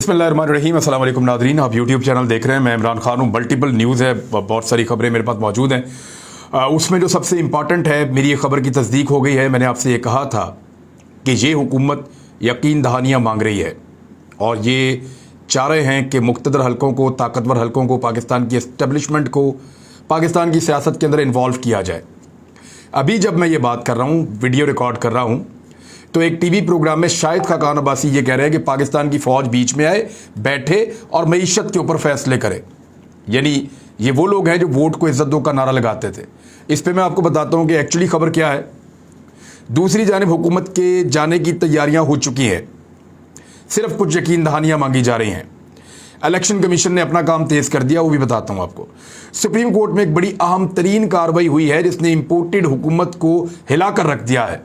बिस्मिल्लाहिर्रहमानिर्रहीम। अस्सलाम वालेकुम नाज़रीन, आप यूट्यूब चैनल देख रहे हैं। मैं इमरान खान हूँ। मल्टीपल न्यूज़ है, बहुत सारी खबरें मेरे पास मौजूद हैं। उसमें जो सबसे इम्पॉर्टेंट है, मेरी ये खबर की तस्दीक हो गई है। मैंने आपसे ये कहा था कि ये हुकूमत यकीन दहानियाँ मांग रही है और ये चाह रहे हैं कि मुक़्तदर हलकों को, ताकतवर हलकों को, पाकिस्तान की एस्टेब्लिशमेंट को पाकिस्तान की सियासत के अंदर इन्वॉल्व किया जाए। अभी जब मैं ये बात कर रहा हूँ, वीडियो रिकॉर्ड कर रहा हूँ, तो एक टीवी प्रोग्राम में शाहिद खाकान अब्बासी ये कह रहे हैं कि पाकिस्तान की फ़ौज बीच में आए, बैठे और मईशत के ऊपर फैसले करे। यानी ये वो लोग हैं जो वोट को इज्जत दो का नारा लगाते थे। इस पे मैं आपको बताता हूँ कि एक्चुअली खबर क्या है। दूसरी जानिब हुकूमत के जाने की तैयारियां हो चुकी हैं, सिर्फ कुछ यकीन दहानियां मांगी जा रही हैं। इलेक्शन कमीशन ने अपना काम तेज़ कर दिया, वो भी बताता हूँ आपको। सुप्रीम कोर्ट में एक बड़ी अहम तरीन कार्रवाई हुई है जिसने इम्पोर्टेड हुकूमत को हिला कर रख दिया है।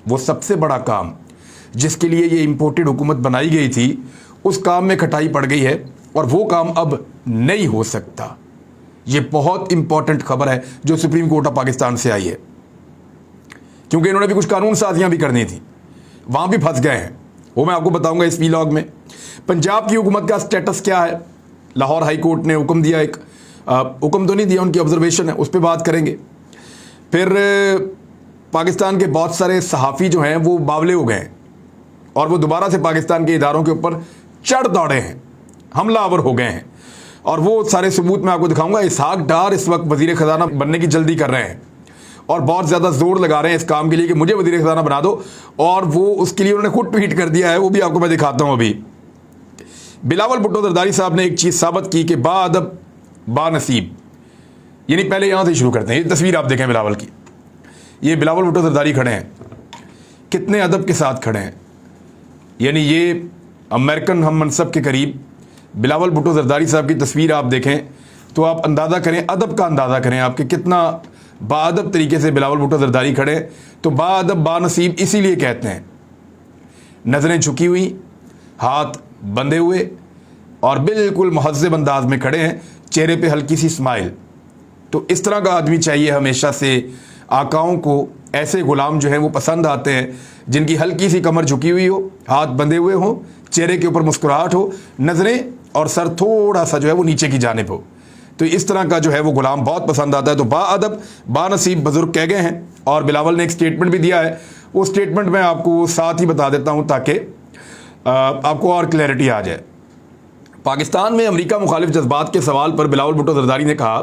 वो सबसे बड़ा काम जिसके लिए ये इम्पोर्टेड हुकूमत बनाई गई थी, उस काम में खटाई पड़ गई है और वो काम अब नहीं हो सकता। ये बहुत इंपॉर्टेंट खबर है जो सुप्रीम कोर्ट ऑफ पाकिस्तान से आई है, क्योंकि इन्होंने भी कुछ कानून साजियां भी करनी थी, वहां भी फंस गए हैं। वो मैं आपको बताऊंगा इस वीलॉग में। पंजाब की हुकूमत का स्टेटस क्या है। लाहौर हाई कोर्ट ने हुक्म दिया, एक हुक्म तो नहीं दिया, उनकी ऑब्जर्वेशन है, उस पर बात करेंगे। फिर पाकिस्तान के बहुत सारे सहाफ़ी जो हैं वो बावले हो गए हैं और वो दोबारा से पाकिस्तान के इदारों के ऊपर चढ़ दौड़े हैं, हमलावर हो गए हैं। और वो सारे सबूत मैं आपको दिखाऊंगा। इसहाक डार इस वक्त वज़ीर ख़जाना बनने की जल्दी कर रहे हैं और बहुत ज़्यादा ज़ोर लगा रहे हैं इस काम के लिए कि मुझे वज़ीर ख़जाना बना दो, और वो उसके लिए उन्होंने खुद ट्वीट कर दिया है, वो भी आपको मैं दिखाता हूँ। अभी बिलावल भुट्टो जरदारी साहब ने एक चीज़ साबित की कि बाअदब बानसीब, यानी पहले यहाँ से शुरू करते हैं। ये तस्वीर आप देखें बिलावल की, ये बिलावल भुट्टो जरदारी खड़े हैं, कितने अदब के साथ खड़े हैं। यानी ये अमेरिकन हम मनसब के करीब बिलावल भुट्टो जरदारी साहब की तस्वीर आप देखें तो आप अंदाज़ा करें, अदब का अंदाज़ा करें आपके कितना बाअदब तरीके से बिलावल भुट्टो जरदारी खड़े हैं। तो बाअदब बानसीब इसीलिए कहते हैं। नज़रें झुकी हुई, हाथ बंधे हुए और बिल्कुल महज़्ज़ब अंदाज में खड़े हैं, चेहरे पे हल्की सी स्माइल। तो इस तरह का आदमी चाहिए हमेशा से। आकाओं को ऐसे गुलाम जो हैं वो पसंद आते हैं, जिनकी हल्की सी कमर झुकी हुई हो, हाथ बंधे हुए हो, चेहरे के ऊपर मुस्कुराहट हो, नज़रें और सर थोड़ा सा जो है वो नीचे की जानिब हो। तो इस तरह का जो है वो गुलाम बहुत पसंद आता है। तो बाअदब बानसीब बुजुर्ग कह गए हैं और बिलावल ने एक स्टेटमेंट भी दिया है। वो स्टेटमेंट मैं आपको साथ ही बता देता हूँ ताकि आपको और क्लैरिटी आ जाए। पाकिस्तान में अमरीका मुखालिफ जज्बात के सवाल पर बिलावल भुट्टो जरदारी ने कहा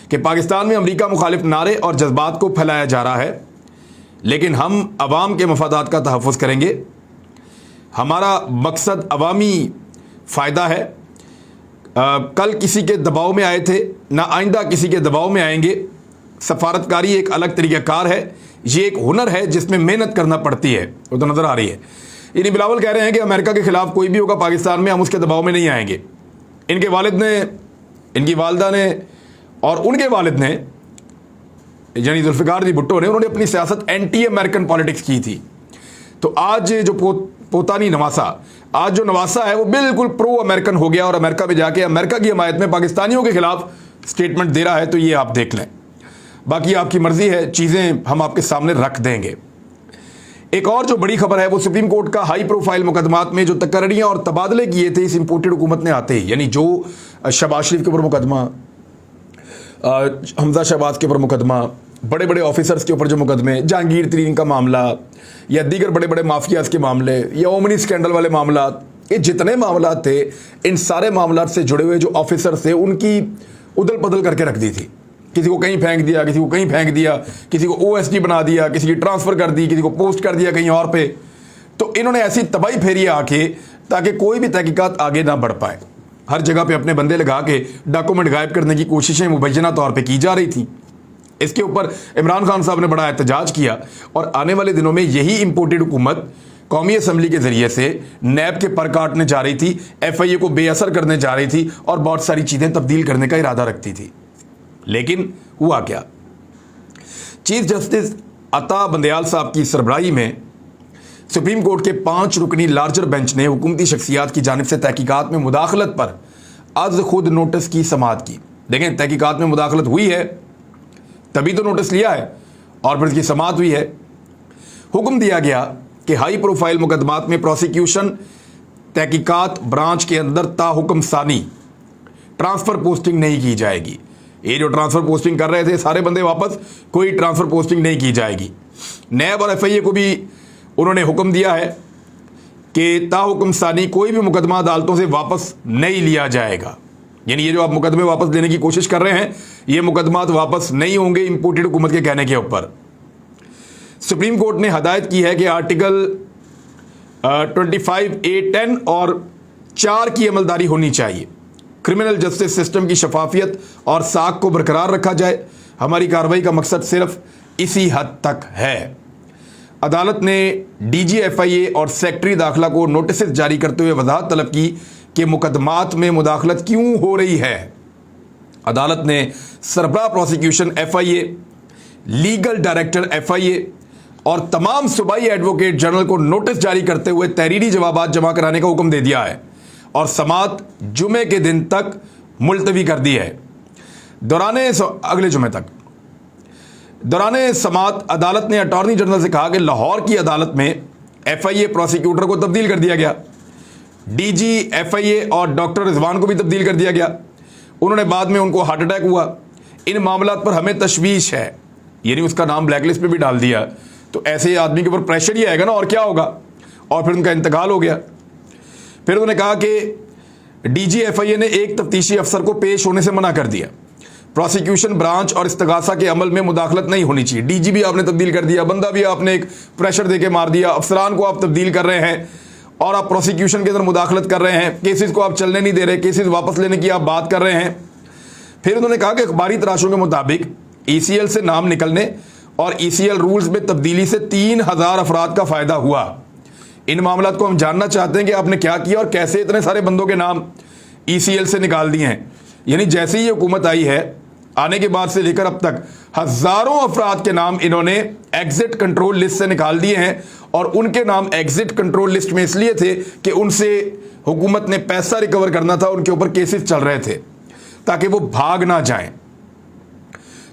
कि पाकिस्तान में अमरीका मुखालिफ नारे और जज्बात को फैलाया जा रहा है, लेकिन हम अवाम के मफादात का तहफ़्फ़ुज़ करेंगे। हमारा मकसद अवामी फ़ायदा है। कल किसी के दबाव में आए थे, ना आइंदा किसी के दबाव में आएंगे। सफारतकारी एक अलग तरीक़ाकार है, ये एक हुनर है जिसमें मेहनत करना पड़ती है। वो तो नज़र आ रही है। यानी बिलावल कह रहे हैं कि अमेरिका के ख़िलाफ़ कोई भी होगा पाकिस्तान में, हम उसके दबाव में नहीं आएंगे। इनके वालिद ने, इनकी वालदा ने और उनके वालिद ने, यानी जुल्फ़िकार जी भुट्टो ने, उन्होंने अपनी सियासत एंटी अमेरिकन पॉलिटिक्स की थी। तो आज जो पोता नहीं नवासा, आज जो नवासा है वो बिल्कुल प्रो अमेरिकन हो गया और अमेरिका में जाके अमेरिका की हमायत में पाकिस्तानियों के खिलाफ स्टेटमेंट दे रहा है। तो ये आप देख लें, बाकी आपकी मर्जी है, चीज़ें हम आपके सामने रख देंगे। एक और जो बड़ी खबर है वो सुप्रीम कोर्ट का हाई प्रोफाइल मुकदमात में जो तकर्रियाँ और तबादले किए थे इस इम्पोर्टेड हुकूमत ने आते ही, यानी जो शहबाज शरीफ के ऊपर मुकदमा, हमजा शहबाज के ऊपर मुकदमा, बड़े बड़े ऑफिसर्स के ऊपर जो मुकदमे, जहांगीर तरीन का मामला या दीगर बड़े बड़े माफियाज के मामले या ओमनी स्कैंडल वाले मामला, ये जितने मामला थे, इन सारे मामला से जुड़े हुए जो ऑफिसर्स थे उनकी उदल पदल करके रख दी थी। किसी को कहीं फेंक दिया, किसी को कहीं फेंक दिया, किसी को OSD बना दिया, किसी की ट्रांसफ़र कर दी, किसी को पोस्ट कर दिया कहीं और पे। तो इन्होंने ऐसी तबाही फेरी आके ताकि कोई भी तहकीकात आगे ना बढ़ पाए। हर जगह पे अपने बंदे लगा के डॉक्यूमेंट गायब करने की कोशिशें मुबैना तौर पे की जा रही थी। इसके ऊपर इमरान खान साहब ने बड़ा एहतजाज किया और आने वाले दिनों में यही इम्पोर्टेड हुकूमत कौमी असम्बली के ज़रिए से नैब के पर काटने जा रही थी, FIA को बेअसर करने जा रही थी और बहुत सारी चीज़ें तब्दील करने का इरादा रखती थी। लेकिन हुआ क्या? चीफ जस्टिस अता बंदयाल साहब की सरबराही में सुप्रीम कोर्ट के 5 रुकनी लार्जर बेंच ने हुकूमती शख्सियात की जानिब से तहकीकात में मुदाखलत पर आज खुद नोटिस की समाअत की। देखें, तहकीकात में मुदाखलत हुई है तभी तो नोटिस लिया है और फिर इसकी समाअत हुई है। हुक्म दिया गया कि हाई प्रोफाइल मुकदमात में प्रोसिक्यूशन तहकीकात ब्रांच के अंदर ताहुक्म सानी ट्रांसफ़र पोस्टिंग नहीं की जाएगी। ये जो ट्रांसफ़र पोस्टिंग कर रहे थे सारे बंदे वापस, कोई ट्रांसफ़र पोस्टिंग नहीं की जाएगी। नैब और FIA को भी उन्होंने हुक्म दिया है कि ताहुक्म सानी कोई भी मुकदमा अदालतों से वापस नहीं लिया जाएगा। यानी ये जो आप मुकदमे वापस लेने की कोशिश कर रहे हैं, ये मुकदमात वापस नहीं होंगे इंपोर्टेड हुकूमत के कहने के ऊपर। सुप्रीम कोर्ट ने हदायत की है कि आर्टिकल 25A10 और 4 की अमलदारी होनी चाहिए। क्रिमिनल जस्टिस सिस्टम की शफाफियत और साख को बरकरार रखा जाए। हमारी कार्रवाई का मकसद सिर्फ इसी हद तक है। अदालत ने DG FIA और सेक्रेटरी दाखिला को नोटिस जारी करते हुए वजाहत तलब की कि मुकदमात में मुदाखलत क्यों हो रही है। अदालत ने सरबराह prosecution FIA, legal director FIA और तमाम सूबाई एडवोकेट जनरल को नोटिस जारी करते हुए तहरीरी जवाबात जमा कराने का हुक्म दे दिया है और समात जुमे के दिन तक मुलतवी कर दी है। अगले जुमे तक दौरान समात अदालत ने अटॉर्नी जनरल से कहा कि लाहौर की अदालत में FIA प्रोसिक्यूटर को तब्दील कर दिया गया, DG FIA और डॉक्टर रिजवान को भी तब्दील कर दिया गया। उन्होंने बाद में उनको हार्ट अटैक हुआ। इन मामलात पर हमें तशवीश है, यानी उसका नाम ब्लैकलिस्ट पे भी डाल दिया। तो ऐसे आदमी के ऊपर प्रेशर ही आएगा ना, और क्या होगा। और फिर उनका इंतकाल हो गया। फिर उन्होंने कहा कि DG FIA ने एक तफ्तीशी अफसर को पेश होने से मना कर दिया। प्रोसिक्यूशन ब्रांच और इस्तगासा के अमल में मुदाखलत नहीं होनी चाहिए। DG भी आपने तब्दील कर दिया, बंदा भी आपने एक प्रेशर देके मार दिया, अफसरान को आप तब्दील कर रहे हैं और आप प्रोसिक्यूशन के अंदर मुदाखलत कर रहे हैं। केसेस को आप चलने नहीं दे रहे, केसेस वापस लेने की आप बात कर रहे हैं। फिर उन्होंने कहा कि अखबारी तराशों के मुताबिक ECL से नाम निकलने और ECL रूल्स में तब्दीली से 3000 अफराद का फ़ायदा हुआ। इन मामलात को हम जानना चाहते हैं कि आपने क्या किया और कैसे इतने सारे बंदों के नाम ECL से निकाल दिए हैं। यानी जैसे ही ये हुकूमत आई है, आने के बाद से लेकर अब तक हज़ारों अफराद के नाम इन्होंने एग्जिट कंट्रोल लिस्ट से निकाल दिए हैं। और उनके नाम एग्जिट कंट्रोल लिस्ट में इसलिए थे कि उनसे हुकूमत ने पैसा रिकवर करना था, उनके ऊपर केसेस चल रहे थे ताकि वो भाग ना जाएं।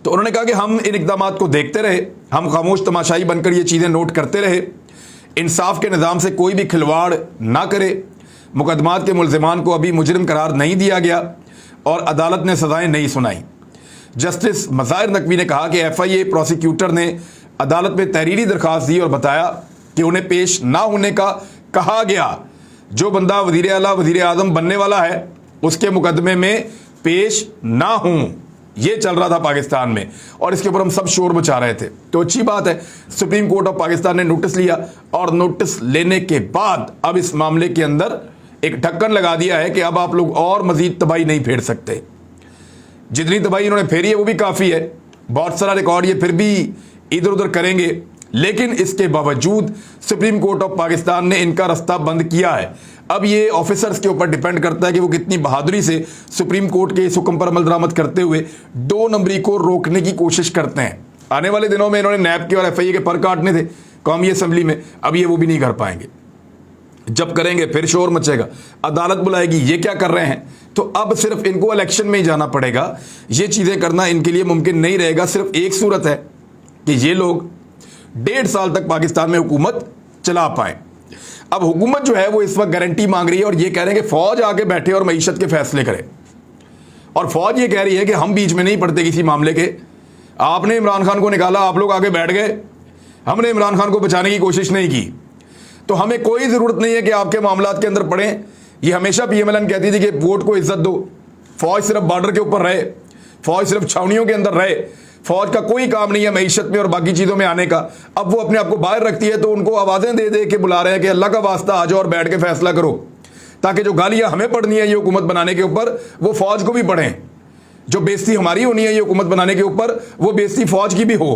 तो उन्होंने कहा कि हम इन इक़दामात को देखते रहे, हम खामोश तमाशाई बनकर ये चीज़ें नोट करते रहे, इंसाफ के निज़ाम से कोई भी खिलवाड़ ना करे। मुकदमात के मुलज़िमान को अभी मुजरिम करार नहीं दिया गया और अदालत ने सज़ाएँ नहीं सुनाई। जस्टिस मज़ाहिर नकवी ने कहा कि FIA प्रोसिक्यूटर ने अदालत में तहरीरी दरख्वास्त दी और बताया कि उन्हें पेश ना होने का कहा गया। जो बंदा वज़ीर आला वज़ीर आज़म बनने वाला है उसके मुकदमे में पेश ना हों, ये चल रहा था पाकिस्तान में और इसके ऊपर हम सब शोर मचा रहे थे। तो अच्छी बात है, सुप्रीम कोर्ट ऑफ पाकिस्तान ने नोटिस लिया और नोटिस लेने के बाद अब इस मामले के अंदर एक ढक्कन लगा दिया है कि अब आप लोग और मजीद तबाही नहीं फेर सकते। जितनी तबाही इन्होंने फेरी है वो भी काफ़ी है, बहुत सारा रिकॉर्ड ये फिर भी इधर उधर करेंगे, लेकिन इसके बावजूद सुप्रीम कोर्ट ऑफ पाकिस्तान ने इनका रास्ता बंद किया है। अब ये ऑफिसर्स के ऊपर डिपेंड करता है कि वो कितनी बहादुरी से सुप्रीम कोर्ट के इस हुक्म पर अमल दरामद करते हुए 2 नंबरी को रोकने की कोशिश करते हैं। आने वाले दिनों में इन्होंने नैब के और FIA के पर काटने थे कौमी असम्बली में, अब ये वो भी नहीं कर पाएंगे। जब करेंगे फिर शोर मचेगा, अदालत बुलाएगी, ये क्या कर रहे हैं। तो अब सिर्फ इनको इलेक्शन में ही जाना पड़ेगा, ये चीज़ें करना इनके लिए मुमकिन नहीं रहेगा। सिर्फ एक सूरत है कि ये लोग 1.5 साल तक पाकिस्तान में हुकूमत चला पाएं। अब हुकूमत जो है वो इस वक्त गारंटी मांग रही है और ये कह रहे हैं कि फ़ौज आके बैठे और मईशत के फैसले करे। और फ़ौज ये कह रही है कि हम बीच में नहीं पड़ते किसी मामले के। आपने इमरान खान को निकाला, आप लोग आगे बैठ गए, हमने इमरान खान को बचाने की कोशिश नहीं की। तो हमें कोई ज़रूरत नहीं है कि आपके मामलात के अंदर पड़ें। ये हमेशा PMLN कहती थी कि वोट को इज्जत दो, फ़ौज सिर्फ बॉर्डर के ऊपर रहे, फ़ौज सिर्फ छावनियों के अंदर रहे, फ़ौज का कोई काम नहीं है मईशत में और बाकी चीज़ों में आने का। अब वो अपने आप को बाहर रखती है, तो उनको आवाज़ें दे दे के बुला रहे हैं कि अल्लाह का वास्ता आ जाओ और बैठ के फैसला करो, ताकि जो गालियाँ हमें पड़नी है ये हुकूमत बनाने के ऊपर वो फ़ौज को भी पढ़ें। जो बेइज्जती हमारी होनी है ये हुकूमत बनाने के ऊपर, वो बेइज्जती फ़ौज की भी हो।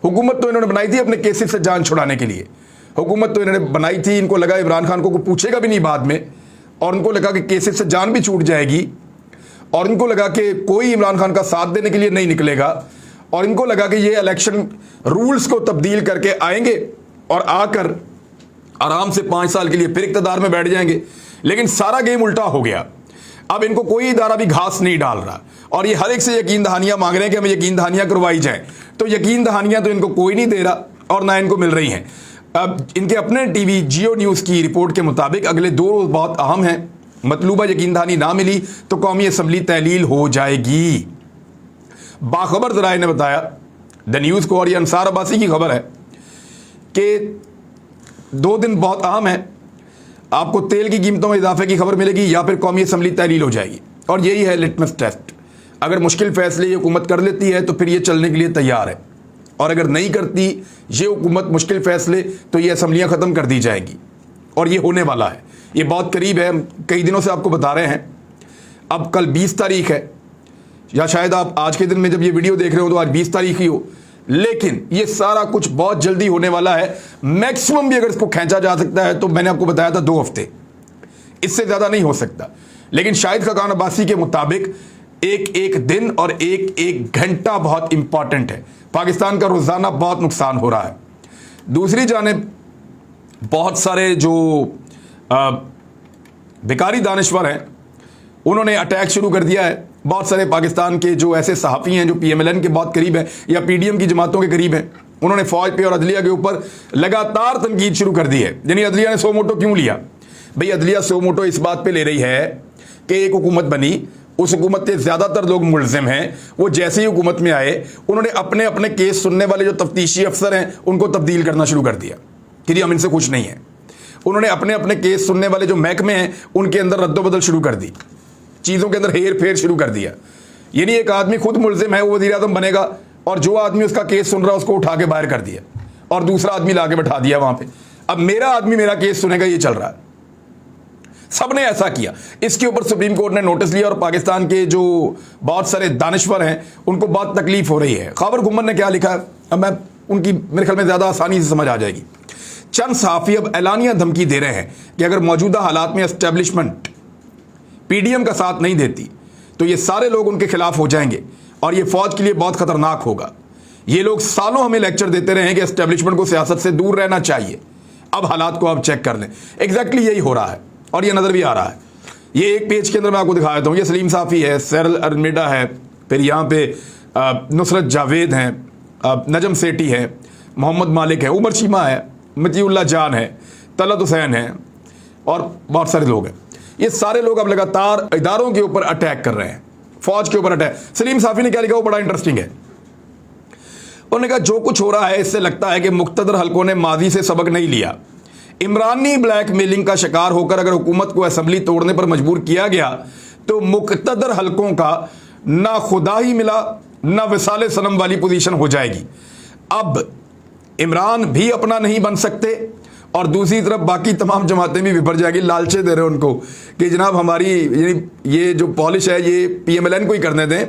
हुकूमत तो इन्होंने बनाई थी अपने केसेस से जान छुड़ाने के लिए, हुकूमत तो इन्होंने बनाई थी, इनको लगा इमरान खान को पूछेगा भी नहीं बाद में, और उनको लगा कि केसेस से जान भी छूट जाएगी, और इनको लगा कि कोई इमरान खान का साथ देने के लिए नहीं निकलेगा, और इनको लगा कि ये इलेक्शन रूल्स को तब्दील करके आएंगे और आकर आराम से 5 साल के लिए फिर इक़्तिदार में बैठ जाएंगे। लेकिन सारा गेम उल्टा हो गया। अब इनको कोई इदारा भी घास नहीं डाल रहा और ये हर एक से यकीन दहानियाँ मांग रहे हैं कि हमें यकीन दहानियाँ करवाई जाएँ। तो यकीन दहानियाँ तो इनको कोई नहीं दे रहा और ना इनको मिल रही हैं। अब इनके अपने टीवी जियो न्यूज़ की रिपोर्ट के मुताबिक अगले 2 रोज़ बहुत अहम हैं। मतलूबा यकीन दहानी ना मिली तो कौमी असम्बली तहलील हो जाएगी। बाखबर ज़राए ने बताया द न्यूज़ को, और ये अंसार अब्बासी की खबर है कि 2 दिन बहुत अहम है, आपको तेल की कीमतों में इजाफे की खबर मिलेगी या फिर कौमी असम्बली तहलील हो जाएगी। और यही है लिटमस टेस्ट। अगर मुश्किल फैसले ये हुकूमत कर लेती है तो फिर ये चलने के लिए तैयार है, और अगर नहीं करती ये हुकूमत मुश्किल फैसले तो ये असम्बलियाँ ख़त्म कर दी जाएंगी। और ये होने वाला है, ये बहुत करीब है। हम कई दिनों से आपको बता रहे हैं। अब कल 20 तारीख है, या शायद आप आज के दिन में जब ये वीडियो देख रहे हो तो आज 20 तारीख ही हो, लेकिन ये सारा कुछ बहुत जल्दी होने वाला है। मैक्सिमम भी अगर इसको खींचा जा सकता है तो मैंने आपको बताया था 2 हफ्ते, इससे ज़्यादा नहीं हो सकता। लेकिन शाहिद खाकान अब्बासी के मुताबिक एक एक दिन और एक एक घंटा बहुत इंपॉर्टेंट है। पाकिस्तान का रोज़ाना बहुत नुकसान हो रहा है। दूसरी जानिब बहुत सारे जो बेकारी दानिश्वर हैं उन्होंने अटैक शुरू कर दिया है। बहुत सारे पाकिस्तान के जो ऐसे सहाफ़ी हैं जो PMLN के बहुत करीब हैं या PDM की जमातों के करीब हैं, उन्होंने फ़ौज पे और अदलिया के ऊपर लगातार तनकीद शुरू कर दी है। यानी अदलिया ने सो मोटो क्यों लिया? भाई अदलिया सो मोटो इस बात पे ले रही है कि एक हुकूमत बनी, उस हुकूमत के ज़्यादातर लोग मुलज़िम हैं, वो जैसे ही हुकूमत में आए उन्होंने अपने अपने केस सुनने वाले जो तफ्तीशी अफसर हैं उनको तब्दील करना शुरू कर दिया कि जी हम इनसे खुश नहीं हैं। उन्होंने अपने अपने केस सुनने वाले जो महकमे हैं उनके अंदर रद्दोबदल शुरू कर दी, चीज़ों के अंदर हेर फेर शुरू कर दिया। यानी एक आदमी खुद मुलजिम है, वो वज़ीर आज़म बनेगा, और जो आदमी उसका केस सुन रहा है उसको उठा के बाहर कर दिया और दूसरा आदमी ला के बैठा दिया वहाँ पे। अब मेरा आदमी मेरा केस सुनेगा, ये चल रहा है। सब ने ऐसा किया। इसके ऊपर सुप्रीम कोर्ट ने नोटिस लिया और पाकिस्तान के जो बहुत सारे दानिश्वर हैं उनको बहुत तकलीफ हो रही है। खबर गुम्मन ने क्या लिखा है, अब मैं उनकी मेरे ख्याल में ज़्यादा आसानी से समझ आ जाएगी। चंद सहाफ़ी अब एलानिया धमकी दे रहे हैं कि अगर मौजूदा हालात में एस्टेब्लिशमेंट PDM का साथ नहीं देती तो ये सारे लोग उनके खिलाफ हो जाएंगे और ये फ़ौज के लिए बहुत ख़तरनाक होगा। ये लोग सालों हमें लेक्चर देते रहे हैं कि एस्टेब्लिशमेंट को सियासत से दूर रहना चाहिए। अब हालात को आप चेक कर लें, एग्जैक्टली यही हो रहा है और ये नज़र भी आ रहा है। ये एक पेज के अंदर मैं आपको दिखा देता हूँ। ये सलीम साफ़ी है, सैरल अरमिडा है, फिर यहाँ पे नुसरत जावेद हैं, नजम सेठी है, मोहम्मद मालिक है, उमर चीमा है, मतीउल्लाह जान है, तलत हुसैन है और बहुत सारे लोग हैं। ये सारे लोग अब लगातार इदारों के ऊपर अटैक कर रहे हैं, फौज के ऊपर अटैक। सलीम साफ़ी ने क्या लिखा वो बड़ा इंटरेस्टिंग है। उन्होंने कहा जो कुछ हो रहा है इससे लगता है कि मुख्तदर हलकों ने माजी से सबक नहीं लिया। इमरानी ब्लैक मेलिंग का शिकार होकर अगर हुकूमत को असेंबली तोड़ने पर मजबूर किया गया तो मुख्तदर हलकों का ना खुदा ही मिला ना विसाले सनम वाली पोजीशन हो जाएगी। अब इमरान भी अपना नहीं बन सकते और दूसरी तरफ बाकी तमाम जमातें भी विभर जाएगी। लालचे दे रहे हैं उनको कि जनाब हमारी ये जो पॉलिश है ये PMLN को ही करने दें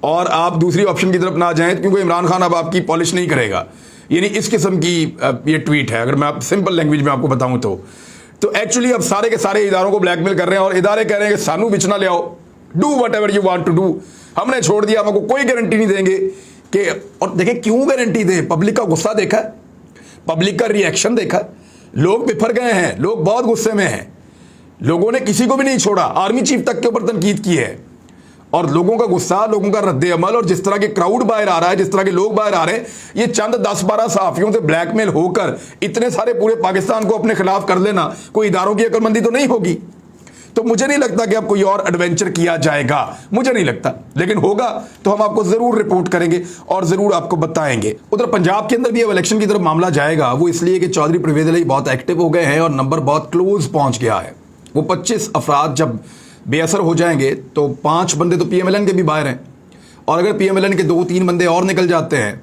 और आप दूसरी ऑप्शन की तरफ ना जाएं क्योंकि इमरान खान अब आपकी पॉलिश नहीं करेगा। यानी इस किस्म की ये ट्वीट है। अगर मैं आप सिंपल लैंग्वेज में आपको बताऊं तो एक्चुअली अब सारे के सारे इदारों को ब्लैकमेल कर रहे हैं और इदारे कह रहे हैं कि सानू बिचना ले आओ, do whatever you want to do, हमने छोड़ दिया, हमको कोई गारंटी नहीं देंगे कि। और देखें क्यों गारंटी दें, पब्लिक का गुस्सा देखा, पब्लिक का रिएक्शन देखा, लोग बिफर गए हैं, लोग बहुत गुस्से में हैं, लोगों ने किसी को भी नहीं छोड़ा, आर्मी चीफ तक के ऊपर तनकीद की है। और लोगों का गुस्सा, लोगों का रद्द अमल और जिस तरह के क्राउड बाहर आ रहा है, जिस तरह के लोग बाहर आ रहे हैं, ये चंद 10-12 सहाफ़ियों से ब्लैकमेल होकर इतने सारे पूरे पाकिस्तान को अपने खिलाफ कर लेना कोई इदारों की अक्लमंदी तो नहीं होगी। तो मुझे नहीं लगता कि अब कोई और एडवेंचर किया जाएगा, मुझे नहीं लगता, लेकिन होगा तो हम आपको ज़रूर रिपोर्ट करेंगे और ज़रूर आपको बताएंगे। उधर पंजाब के अंदर भी अब इलेक्शन की तरफ मामला जाएगा, वो इसलिए कि चौधरी परवेज़ अली बहुत एक्टिव हो गए हैं और नंबर बहुत क्लोज पहुँच गया है। वो 25 अफराद जब बेअसर हो जाएंगे तो 5 बंदे तो PMLN के भी बाहर हैं और अगर PMLN के 2-3 बंदे और निकल जाते हैं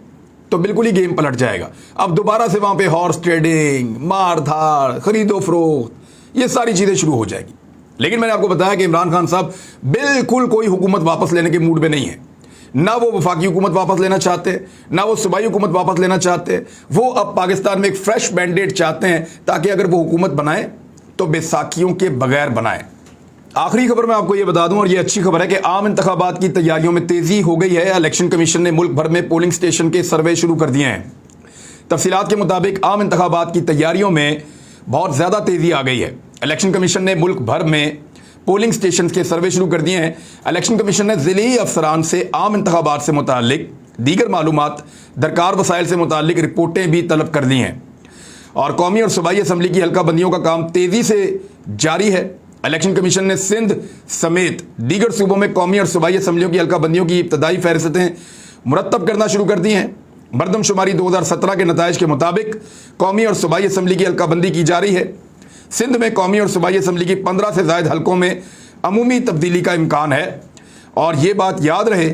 तो बिल्कुल ही गेम पलट जाएगा। अब दोबारा से वहाँ पे हॉर्स ट्रेडिंग, मार धाड़, खरीदो फरोख्त, ये सारी चीज़ें शुरू हो जाएगी। लेकिन मैंने आपको बताया कि इमरान खान साहब बिल्कुल कोई हुकूमत वापस लेने के मूड में नहीं है। ना वो वफाकी हुकूमत वापस लेना चाहते, ना वो सूबाई हुकूमत वापस लेना चाहते। वो अब पाकिस्तान में एक फ्रेश मैंडेट चाहते हैं ताकि अगर वो हुकूमत बनाए तो बैसाखियों के बगैर बनाए। आखिरी खबर मैं आपको ये बता दूं और ये अच्छी खबर है कि आम इंतखाबात की तैयारियों में तेज़ी हो गई है। इलेक्शन कमीशन ने मुल्क भर में पोलिंग स्टेशन के सर्वे शुरू कर दिए हैं। तफसीलात के मुताबिक आम इंतखाबात की तैयारियों में बहुत ज़्यादा तेज़ी आ गई है। इलेक्शन कमीशन ने मुल्क भर में पोलिंग स्टेशन के सर्वे शुरू कर दिए हैं। इलेक्शन कमीशन ने ज़िली अफसरान से आम इंतखाबात से मुतालिक दीगर मालूमात, दरकार वसाइल से मुतालिक रिपोर्टें भी तलब कर दी हैं اور قومی اور صوبائی اسمبلی کی حلقہ بندیوں کا کام تیزی سے جاری ہے۔ الیکشن کمیشن نے سندھ سمیت دیگر صوبوں میں قومی اور صوبائی اسمبلیوں کی حلقہ بندیوں کی ابتدائی فہرستیں مرتب کرنا شروع کر دی ہیں۔ مردم شماری 2017 کے نتائج کے مطابق قومی اور صوبائی اسمبلی کی حلقہ بندی کی جا رہی ہے۔ سندھ میں قومی اور صوبائی اسمبلی کی 15 سے زائد حلقوں میں عمومی تبدیلی کا امکان ہے، اور یہ بات یاد رہے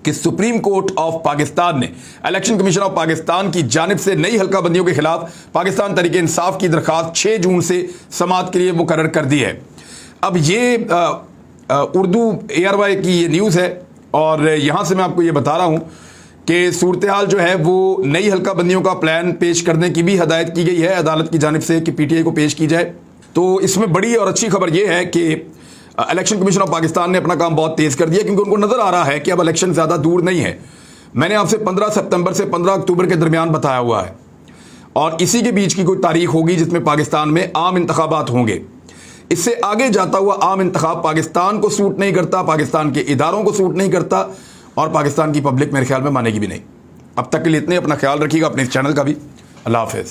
کہ سپریم کورٹ آف پاکستان نے الیکشن کمیشن آف پاکستان کی جانب سے نئی حلقہ بندیوں کے خلاف پاکستان تحریک انصاف کی درخواست 6 جون سے سماعت کے لیے مقرر کر دی ہے۔ اب یہ اردو ARY کی یہ نیوز ہے، اور یہاں سے میں آپ کو یہ بتا رہا ہوں کہ صورتحال جو ہے وہ نئی حلقہ بندیوں کا پلان پیش کرنے کی بھی ہدایت کی گئی ہے عدالت کی جانب سے کہ PTI کو پیش کی جائے۔ تو اس میں بڑی اور اچھی خبر یہ ہے کہ الیکشن کمیشن آف پاکستان نے اپنا کام بہت تیز کر دیا، کیونکہ ان کو نظر آ رہا ہے کہ اب الیکشن زیادہ دور نہیں ہے۔ میں نے آپ سے 15 ستمبر سے 15 اکتوبر کے درمیان بتایا ہوا ہے، اور اسی کے بیچ کی کوئی تاریخ ہوگی جس میں پاکستان میں عام انتخابات ہوں گے۔ اس سے آگے جاتا ہوا عام انتخاب پاکستان کو سوٹ نہیں کرتا، پاکستان کے اداروں کو سوٹ نہیں کرتا، اور پاکستان کی پبلک میرے خیال میں مانے گی بھی نہیں۔ اب تک کے لیے اتنے، اپنا خیال رکھیے گا، اپنے اس چینل کا بھی۔ اللہ حافظ۔